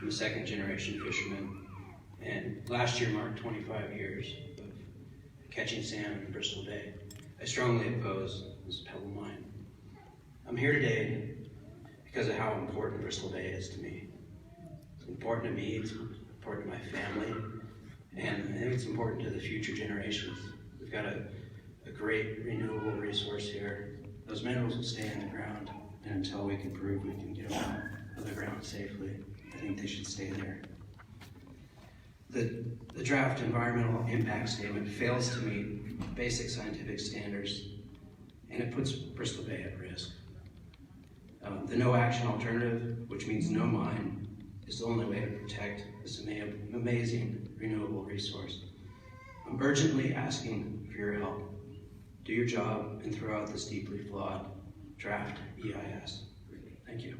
I'm a second generation fisherman, and last year marked 25 years of catching salmon in Bristol Bay. I strongly oppose this Pebble mine. I'm here today because of how important Bristol Bay is to me. It's important to me, it's important to my family, and I think it's important to the future generations. We've got a great renewable resource here. Those minerals will stay in the ground, and until we can prove we can get them on the ground safely, I think they should stay there. The draft environmental impact statement fails to meet basic scientific standards, and it puts Bristol Bay at risk. The no action alternative, which means no mine, is the only way to protect this amazing renewable resource. I'm urgently asking for your help. Do your job and throw out this deeply flawed draft EIS. Thank you.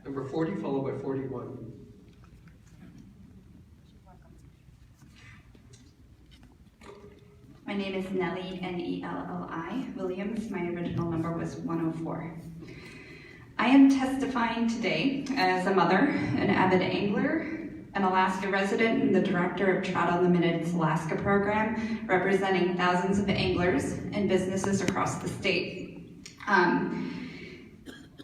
Number 40, followed by 41. My name is Nelli, Nelli Williams. My original number was 104. I am testifying today as a mother, an avid angler, an Alaska resident, and the director of Trout Unlimited's Alaska program, representing thousands of anglers and businesses across the state.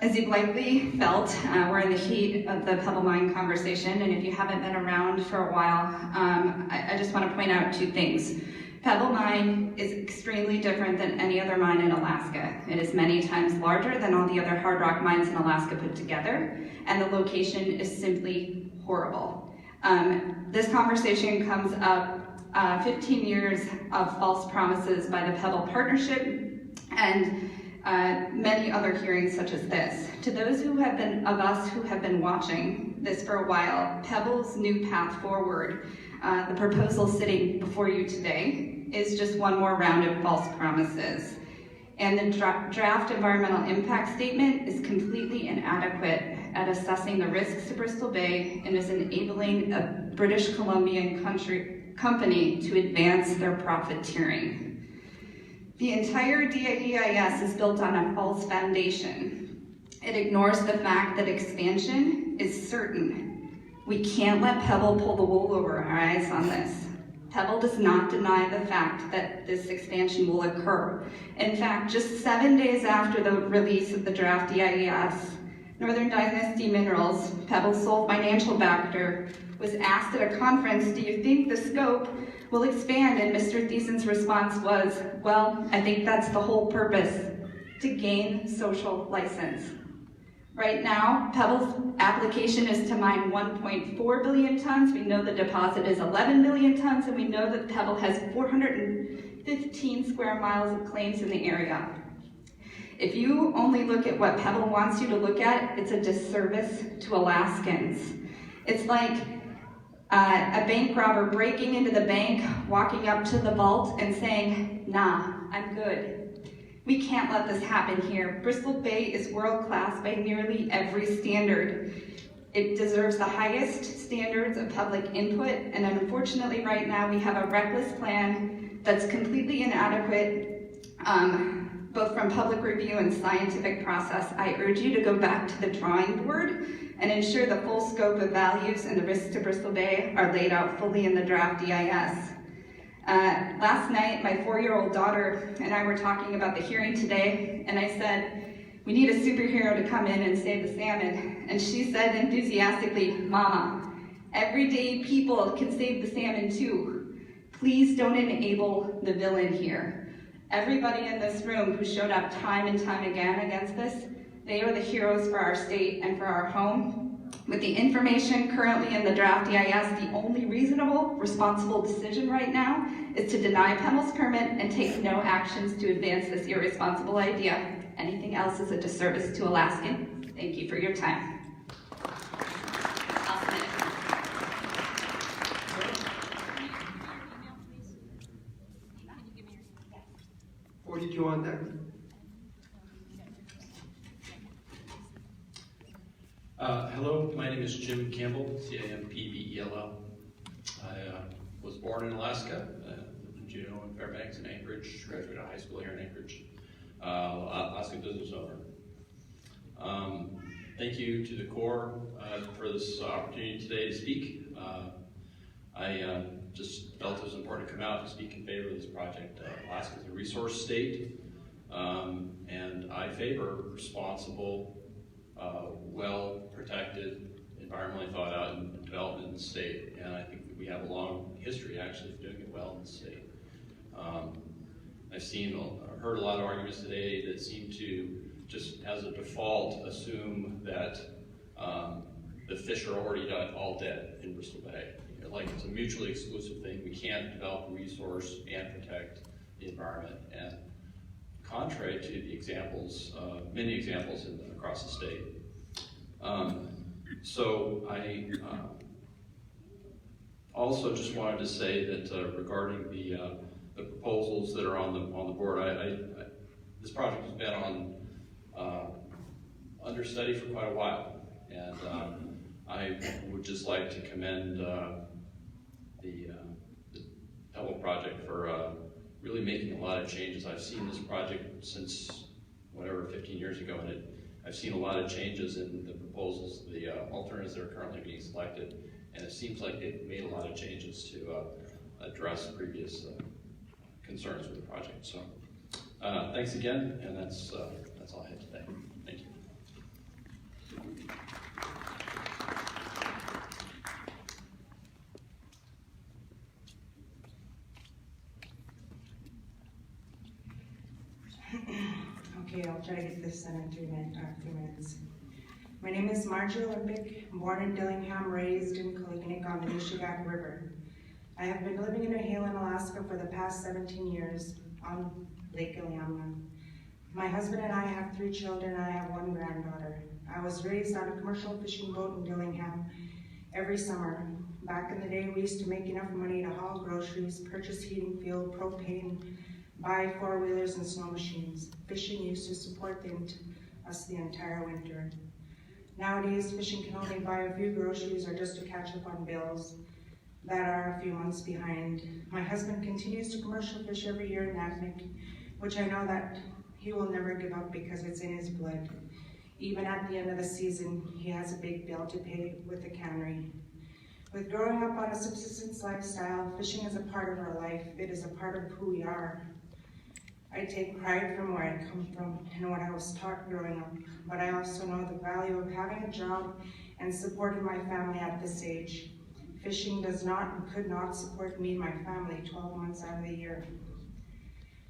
As you've likely felt, we're in the heat of the Pebble Mine conversation, and if you haven't been around for a while, I just want to point out two things. Pebble Mine is extremely different than any other mine in Alaska. It is many times larger than all the other hard rock mines in Alaska put together, and the location is simply horrible. This conversation comes up 15 years of false promises by the Pebble Partnership and many other hearings such as this. To those of us who have been watching this for a while, Pebble's new path forward, the proposal sitting before you today, is just one more round of false promises. And the draft environmental impact statement is completely inadequate at assessing the risks to Bristol Bay and is enabling a British Columbian company to advance their profiteering. The entire EIS is built on a false foundation. It ignores the fact that expansion is certain. We can't let Pebble pull the wool over our eyes on this. Pebble does not deny the fact that this expansion will occur. In fact, just 7 days after the release of the draft EIS, Northern Dynasty Minerals, Pebble's sole financial backer, was asked at a conference, do you think the scope will expand? And Mr. Thiessen's response was, well, I think that's the whole purpose, to gain social license. Right now, Pebble's application is to mine 1.4 billion tons. We know the deposit is 11 million tons, and we know that Pebble has 415 square miles of claims in the area. If you only look at what Pebble wants you to look at, it's a disservice to Alaskans. It's like a bank robber breaking into the bank, walking up to the vault and saying, nah, I'm good. We can't let this happen here. Bristol Bay is world-class by nearly every standard. It deserves the highest standards of public input, and unfortunately right now we have a reckless plan that's completely inadequate, both from public review and scientific process. I urge you to go back to the drawing board and ensure the full scope of values and the risks to Bristol Bay are laid out fully in the draft EIS. Last night, my 4-year-old daughter and I were talking about the hearing today, and I said, we need a superhero to come in and save the salmon. And she said enthusiastically, Mama, everyday people can save the salmon too. Please don't enable the villain here. Everybody in this room who showed up time and time again against this, they are the heroes for our state and for our home. With the information currently in the draft EIS, the only reasonable, responsible decision right now is to deny Pebble's permit and take no actions to advance this irresponsible idea. Anything else is a disservice to Alaskan. Thank you for your time. 42 on deck. Hello, my name is Jim Campbell, Campbell. I was born in Alaska, lived in Juneau in Fairbanks and Anchorage, graduated high school here in Anchorage, Alaska business owner. Thank you to the Corps for this opportunity today to speak. I just felt it was important to come out and speak in favor of this project. Alaska is a resource state, and I favor responsible, well-protected, environmentally thought out development in the state, and I think that we have a long history actually of doing it well in the state. I've heard a lot of arguments today that seem to just as a default assume that the fish are already all dead in Bristol Bay. Like it's a mutually exclusive thing. We can't develop a resource and protect the environment. And contrary to the examples, many examples across the state. So I also just wanted to say that regarding the proposals that are on the board, this project has been on under study for quite a while, and I would just like to commend the Pebble project for really making a lot of changes. I've seen this project since whatever 15 years ago, and I've seen a lot of changes in the proposals, the alternatives that are currently being selected, and it seems like they've made a lot of changes to address previous concerns with the project. So thanks again, and that's all I have today. Thank you. Okay, I'll try to get this done in 3 minutes. My name is Margie Olympic, born in Dillingham, raised in Koliginik on the Nishigack River. I have been living in New Haven, Alaska for the past 17 years on Lake Iliamna. My husband and I have 3 children, and I have 1 granddaughter. I was raised on a commercial fishing boat in Dillingham every summer. Back in the day, we used to make enough money to haul groceries, purchase heating fuel, propane, buy 4-wheelers and snow machines. Fishing used to support us the entire winter. Nowadays, fishing can only buy a few groceries or just to catch up on bills that are a few months behind. My husband continues to commercial fish every year in Naknek, which I know that he will never give up because it's in his blood. Even at the end of the season, he has a big bill to pay with the cannery. With growing up on a subsistence lifestyle, fishing is a part of our life. It is a part of who we are. I take pride from where I come from and what I was taught growing up, but I also know the value of having a job and supporting my family at this age. Fishing does not and could not support me and my family 12 months out of the year.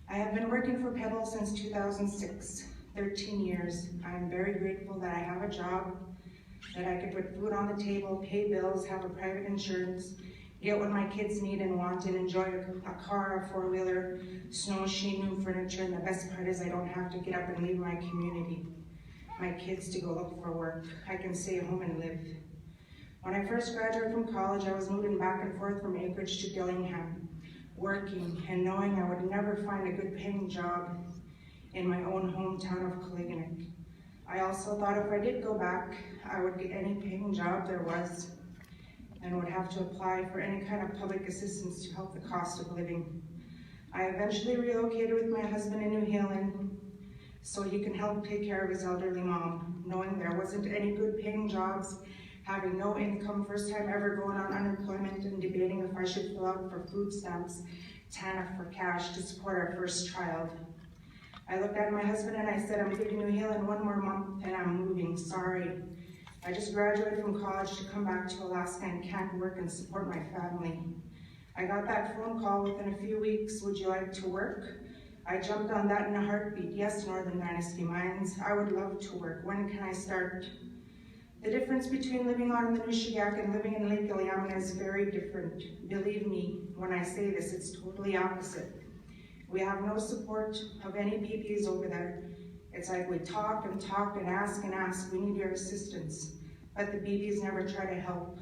I have been working for Pebble since 2006, 13 years. I am very grateful that I have a job, that I could put food on the table, pay bills, have a private insurance, get what my kids need and want, and enjoy a car, a 4-wheeler, snow machine, new furniture, and the best part is I don't have to get up and leave my community, my kids to go look for work. I can stay home and live. When I first graduated from college, I was moving back and forth from Anchorage to Dillingham, working and knowing I would never find a good paying job in my own hometown of Koliginik. I also thought if I did go back, I would get any paying job there was and would have to apply for any kind of public assistance to help the cost of living. I eventually relocated with my husband in New Haven so he can help take care of his elderly mom, knowing there wasn't any good paying jobs, having no income, first time ever going on unemployment and debating if I should fill out for food stamps, TANF for cash to support our first child. I looked at my husband and I said, I'm leaving New Haven 1 more month and I'm moving, sorry. I just graduated from college to come back to Alaska and can't work and support my family. I got that phone call within a few weeks, would you like to work? I jumped on that in a heartbeat. Yes, Northern Dynasty Mines, I would love to work. When can I start? The difference between living on the Nishigack and living in Lake Iliamna is very different. Believe me, when I say this, it's totally opposite. We have no support of any BBs over there. It's like we talk and talk and ask, we need your assistance. But the BBs never try to help.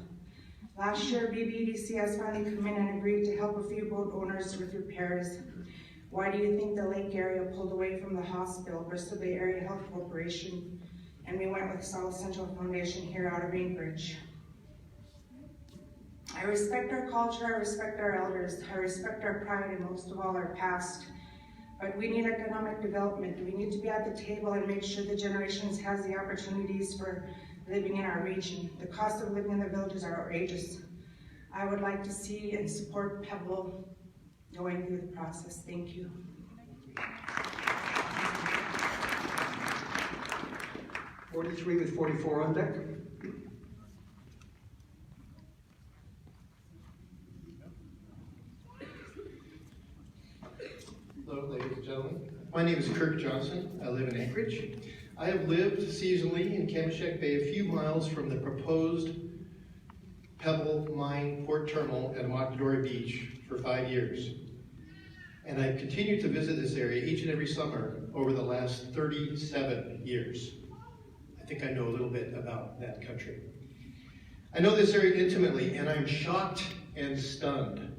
Last year, BBDCS finally come in and agreed to help a few boat owners with repairs. Why do you think the lake area pulled away from the hospital, Bristol Bay Area Health Corporation, and we went with South Central Foundation here out of Anchorage? I respect our culture, I respect our elders, I respect our pride, and most of all our past. But we need economic development. We need to be at the table and make sure the generations has the opportunities for living in our region. The cost of living in the villages are outrageous. I would like to see and support Pebble going through the process. Thank you. Forty-three with 44 on deck. Hello, ladies and gentlemen. My name is Kirk Johnson. I live in Anchorage. I have lived seasonally in Kamishek Bay, a few miles from the proposed Pebble Mine Port Terminal at Amakdori Beach for 5 years. And I've continued to visit this area each and every summer over the last 37 years. I think I know a little bit about that country. I know this area intimately, and I'm shocked and stunned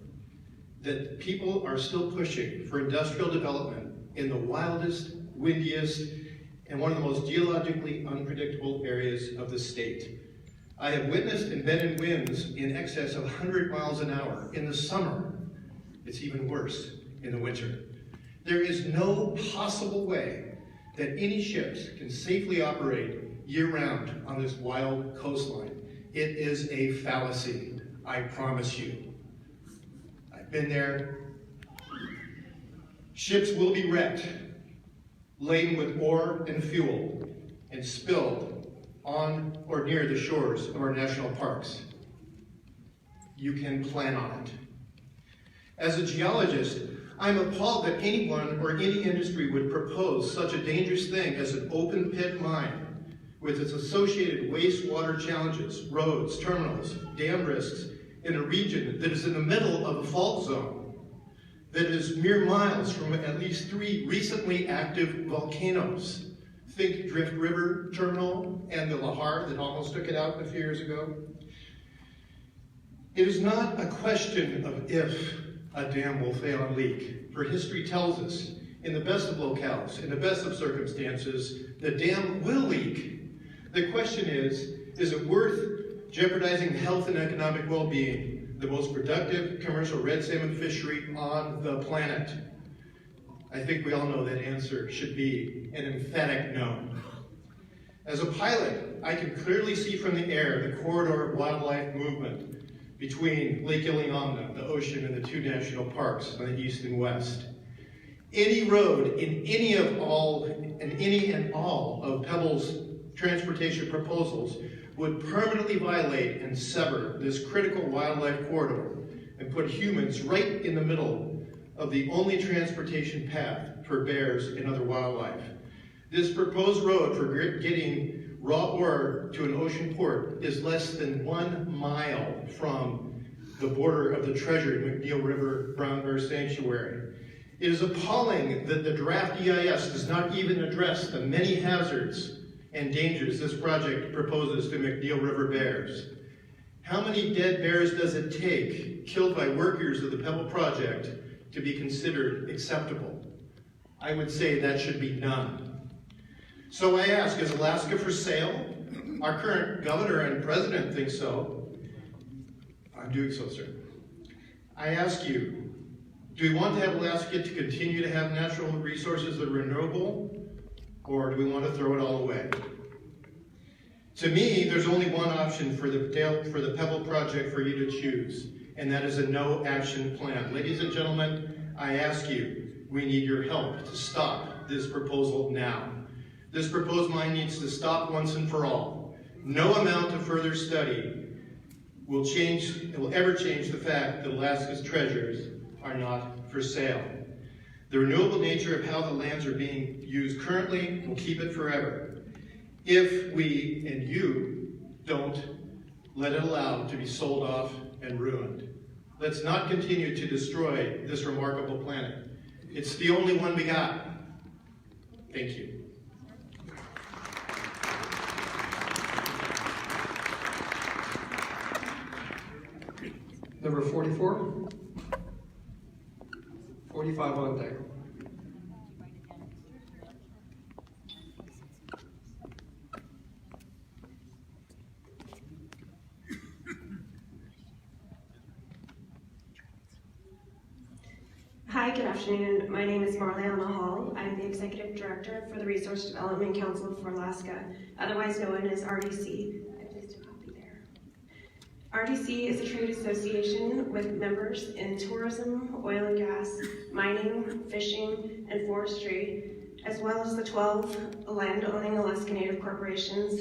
that people are still pushing for industrial development in the wildest, windiest, and one of the most geologically unpredictable areas of the state. I have witnessed and been in winds in excess of 100 miles an hour in the summer. It's even worse in the winter. There is no possible way that any ships can safely operate year-round on this wild coastline. It is a fallacy, I promise you. I've been there. Ships will be wrecked, laden with ore and fuel, and spilled on or near the shores of our national parks. You can plan on it. As a geologist, I'm appalled that anyone or any industry would propose such a dangerous thing as an open pit mine with its associated wastewater challenges, roads, terminals, dam risks, in a region that is in the middle of a fault zone, that is mere miles from at least 3 recently active volcanoes. Think Drift River Terminal and the Lahar that almost took it out a few years ago. It is not a question of if a dam will fail and leak, for history tells us, in the best of locales, in the best of circumstances, the dam will leak. The question is it worth jeopardizing health and economic well-being, the most productive commercial red salmon fishery on the planet? I think we all know that answer should be an emphatic no. As a pilot, I can clearly see from the air the corridor of wildlife movement between Lake Iliamna, the ocean, and the 2 national parks on the east and west. Any road in any and all of Pebble's transportation proposals would permanently violate and sever this critical wildlife corridor and put humans right in the middle of the only transportation path for bears and other wildlife. This proposed road for getting raw ore to an ocean port is less than 1 mile from the border of the treasured McNeil River Brown Bear Sanctuary. It is appalling that the draft EIS does not even address the many hazards and dangers this project proposes to McNeil River bears. How many dead bears does it take, killed by workers of the Pebble project, to be considered acceptable? I would say that should be none. So I ask, is Alaska for sale? Our current governor and president think so. I'm doing so, sir. I ask you, do we want to have Alaska to continue to have natural resources that are renewable, or do we want to throw it all away? To me, there's only one option for the Pebble project for you to choose, and that is a no action plan. Ladies and gentlemen, I ask you, we need your help to stop this proposal now. This proposed mine needs to stop once and for all. No amount of further study will ever change the fact that Alaska's treasures are not for sale. The renewable nature of how the lands are being used currently will keep it forever, if we and you don't let it allow to be sold off and ruined. Let's not continue to destroy this remarkable planet. It's the only one we got. Thank you. Number 44. 45 on deck. Hi, good afternoon. My name is Marliana Hall. I'm the Executive Director for the Resource Development Council for Alaska, otherwise known as RDC. I placed a copy there. RDC is a trade association with members in tourism, oil and gas, mining, fishing, and forestry, as well as the 12 land-owning Alaska Native corporations,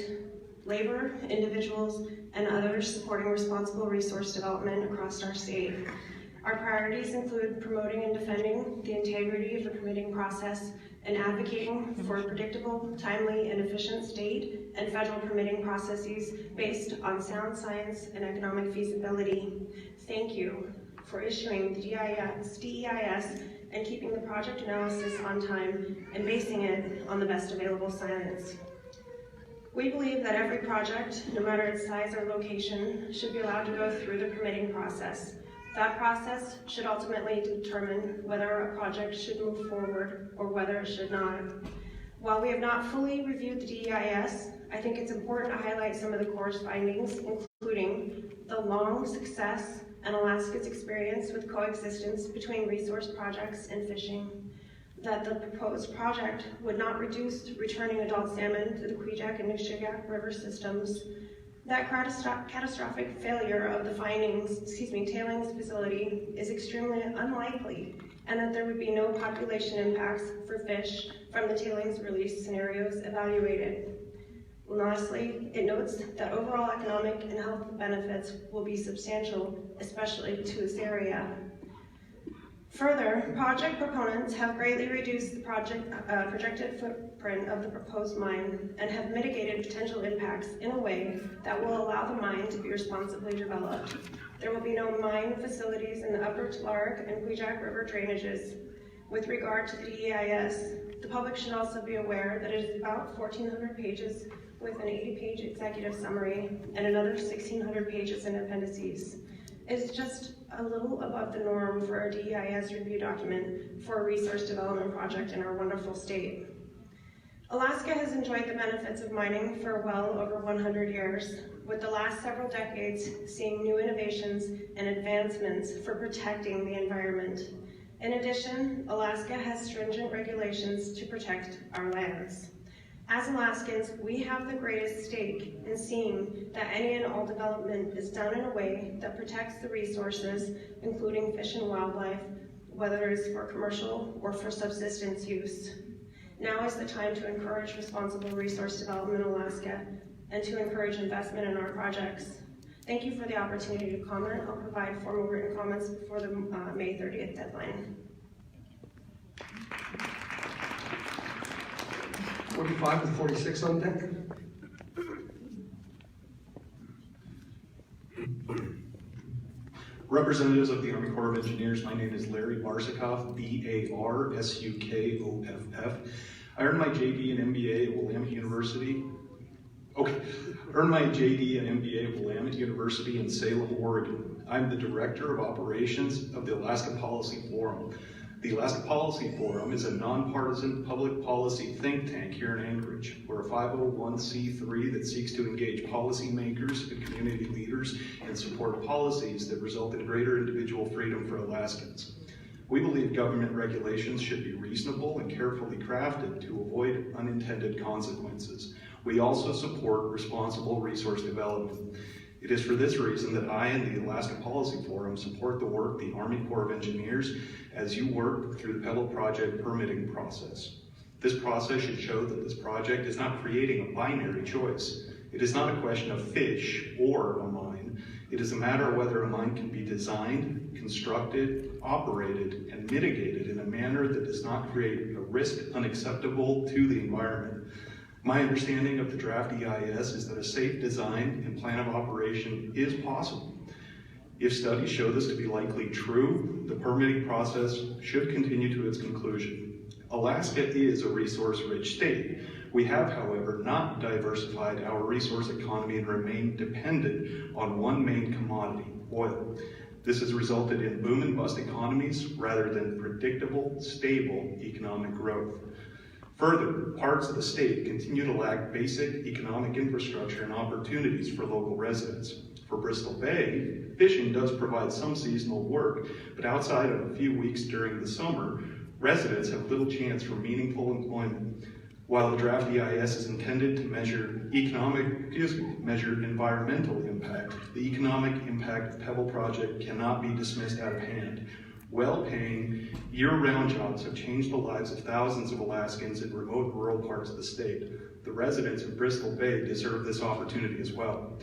labor, individuals, and others supporting responsible resource development across our state. Our priorities include promoting and defending the integrity of the permitting process and advocating for predictable, timely, and efficient state and federal permitting processes based on sound science and economic feasibility. Thank you for issuing the DEIS and keeping the project analysis on time and basing it on the best available science. We believe that every project, no matter its size or location, should be allowed to go through the permitting process. That process should ultimately determine whether a project should move forward or whether it should not. While we have not fully reviewed the DEIS, I think it's important to highlight some of the Corps' findings, including the long success and Alaska's experience with coexistence between resource projects and fishing, that the proposed project would not reduce returning adult salmon to the Kvichak and Nushagak river systems, that catastrophic failure of the tailings facility is extremely unlikely, and that there would be no population impacts for fish from the tailings release scenarios evaluated. And lastly, it notes that overall economic and health benefits will be substantial, especially to this area. Further, project proponents have greatly reduced the projected footprint of the proposed mine and have mitigated potential impacts in a way that will allow the mine to be responsibly developed. There will be no mine facilities in the upper Tlarg and Kvichak River drainages. With regard to the DEIS, the public should also be aware that it is about 1,400 pages with an 80-page executive summary and another 1,600 pages in appendices. It is just a little above the norm for a DEIS review document for a resource development project in our wonderful state. Alaska has enjoyed the benefits of mining for well over 100 years, with the last several decades seeing new innovations and advancements for protecting the environment. In addition, Alaska has stringent regulations to protect our lands. As Alaskans, we have the greatest stake in seeing that any and all development is done in a way that protects the resources, including fish and wildlife, whether it is for commercial or for subsistence use. Now is the time to encourage responsible resource development in Alaska and to encourage investment in our projects. Thank you for the opportunity to comment. I'll provide formal written comments before the May 30th deadline. 45 to 46 on deck. Representatives of the Army Corps of Engineers, my name is Larry Barsukoff, B-A-R-S-U-K-O-F-F. I earned my JD and MBA at Willamette University. Earned my JD and MBA at Willamette University in Salem, Oregon. I'm the Director of Operations of the Alaska Policy Forum. The Alaska Policy Forum is a nonpartisan public policy think tank here in Anchorage. We're a 501c3 that seeks to engage policymakers and community leaders and support policies that result in greater individual freedom for Alaskans. We believe government regulations should be reasonable and carefully crafted to avoid unintended consequences. We also support responsible resource development. It is for this reason that I and the Alaska Policy Forum support the work of the Army Corps of Engineers as you work through the Pebble project permitting process. This process should show that this project is not creating a binary choice. It is not a question of fish or a mine. It is a matter of whether a mine can be designed, constructed, operated, and mitigated in a manner that does not create a risk unacceptable to the environment. My understanding of the draft EIS is that a safe design and plan of operation is possible. If studies show this to be likely true, the permitting process should continue to its conclusion. Alaska is a resource-rich state. We have, however, not diversified our resource economy and remain dependent on one main commodity, oil. This has resulted in boom and bust economies rather than predictable, stable economic growth. Further, parts of the state continue to lack basic economic infrastructure and opportunities for local residents. For Bristol Bay, fishing does provide some seasonal work, but outside of a few weeks during the summer, residents have little chance for meaningful employment. While the draft EIS is intended to measure environmental impact, the economic impact of Pebble project cannot be dismissed out of hand. Well-paying, year-round jobs have changed the lives of thousands of Alaskans in remote rural parts of the state. The residents of Bristol Bay deserve this opportunity as well.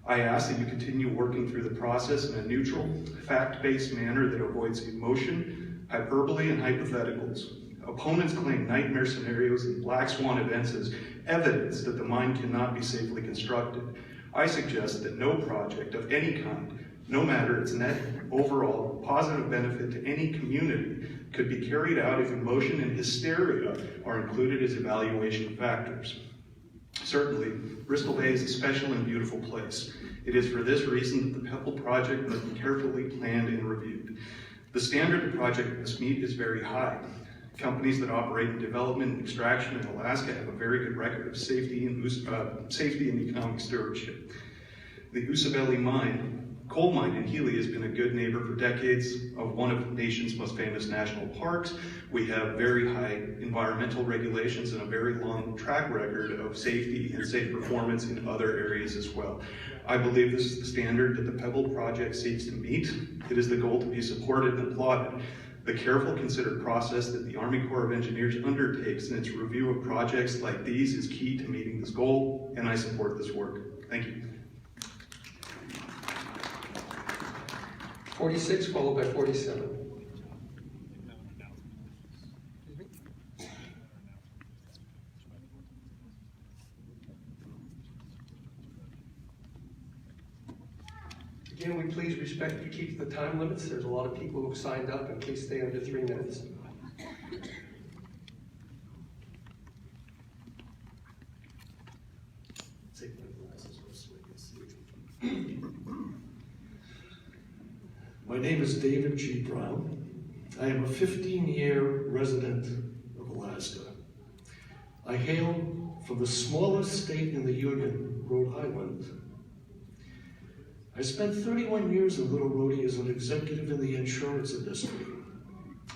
I ask that you continue working through the process in a neutral, fact-based manner that avoids emotion, hyperbole, and hypotheticals. Opponents claim nightmare scenarios and black swan events as evidence that the mine cannot be safely constructed. I suggest that no project of any kind, no matter its net overall positive benefit to any community, could be carried out if emotion and hysteria are included as evaluation factors. Certainly, Bristol Bay is a special and beautiful place. It is for this reason that the Pebble project must be carefully planned and reviewed. The standard the project must meet is very high. Companies that operate in development and extraction in Alaska have a very good record of safety and economic stewardship. The Usabelli coal mine in Healy has been a good neighbor for decades of one of the nation's most famous national parks. We have very high environmental regulations and a very long track record of safety and safe performance in other areas as well. I believe this is the standard that the Pebble project seeks to meet. It is the goal to be supported and applauded. The careful, considered process that the Army Corps of Engineers undertakes in its review of projects like these is key to meeting this goal, and I support this work. Thank you. 46 followed by 47. Again, we please respect to keep the time limits. There's a lot of people who have signed up, and please stay under 3 minutes. My name is David G. Brown. I am a 15-year resident of Alaska. I hail from the smallest state in the Union, Rhode Island. I spent 31 years in Little Rhodey as an executive in the insurance industry.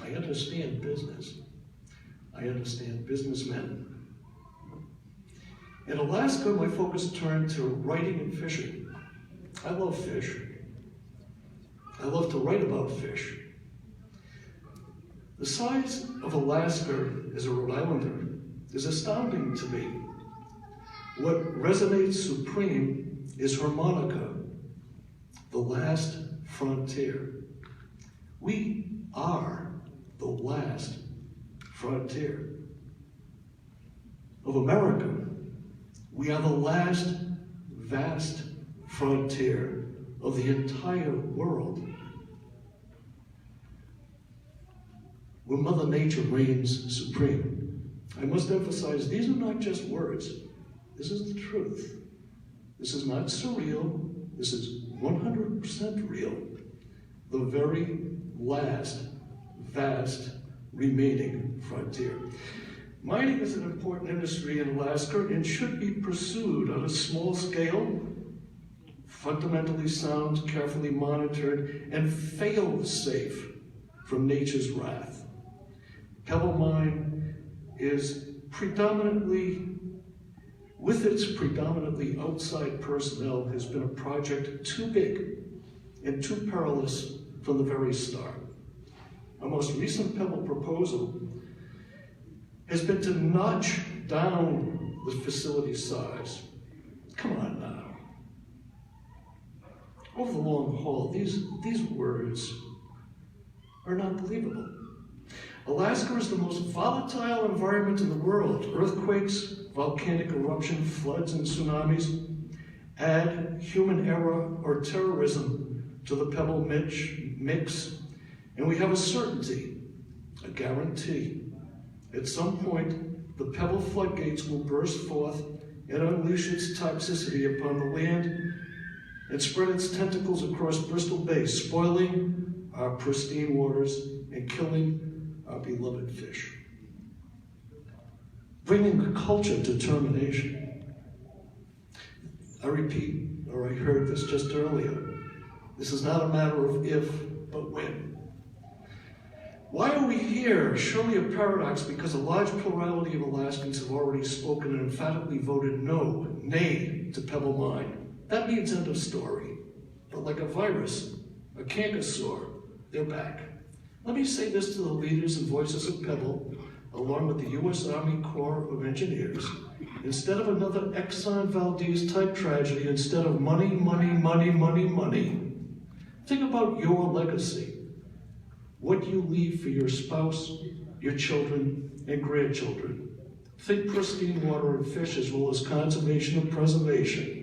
I understand business. I understand businessmen. In Alaska, my focus turned to writing and fishing. I love fish. I love to write about fish. The size of Alaska as a Rhode Islander is astounding to me. What resonates supreme is harmonica, the last frontier. We are the last frontier of America. We are the last vast frontier of the entire world. Where Mother Nature reigns supreme. I must emphasize, these are not just words. This is the truth. This is not surreal. This is 100% real. The very last vast remaining frontier. Mining is an important industry in Alaska and should be pursued on a small scale, fundamentally sound, carefully monitored, and fail-safe from nature's wrath. Pebble Mine is predominantly, with its predominantly outside personnel, has been a project too big and too perilous from the very start. Our most recent Pebble proposal has been to notch down the facility size. Come on now. Over the long haul, these words are not believable. Alaska is the most volatile environment in the world. Earthquakes, volcanic eruption, floods, and tsunamis add human error or terrorism to the Pebble mix, and we have a certainty, a guarantee. At some point, the Pebble floodgates will burst forth and unleash its toxicity upon the land and spread its tentacles across Bristol Bay, spoiling our pristine waters and killing our beloved fish. bringing a culture of determination. I repeat, or I heard this just earlier, this is not a matter of if, but when. Why are we here? Surely a paradox, because a large plurality of Alaskans have already spoken and emphatically voted no, nay, to Pebble Mine. That means end of story. But like a virus, a canker sore, they're back. Let me say this to the leaders and voices of Pebble, along with the U.S. Army Corps of Engineers. Instead of another Exxon Valdez type tragedy, instead of money, money, money, money, money, think about your legacy. What you leave for your spouse, your children, and grandchildren. Think pristine water and fish as well as conservation and preservation.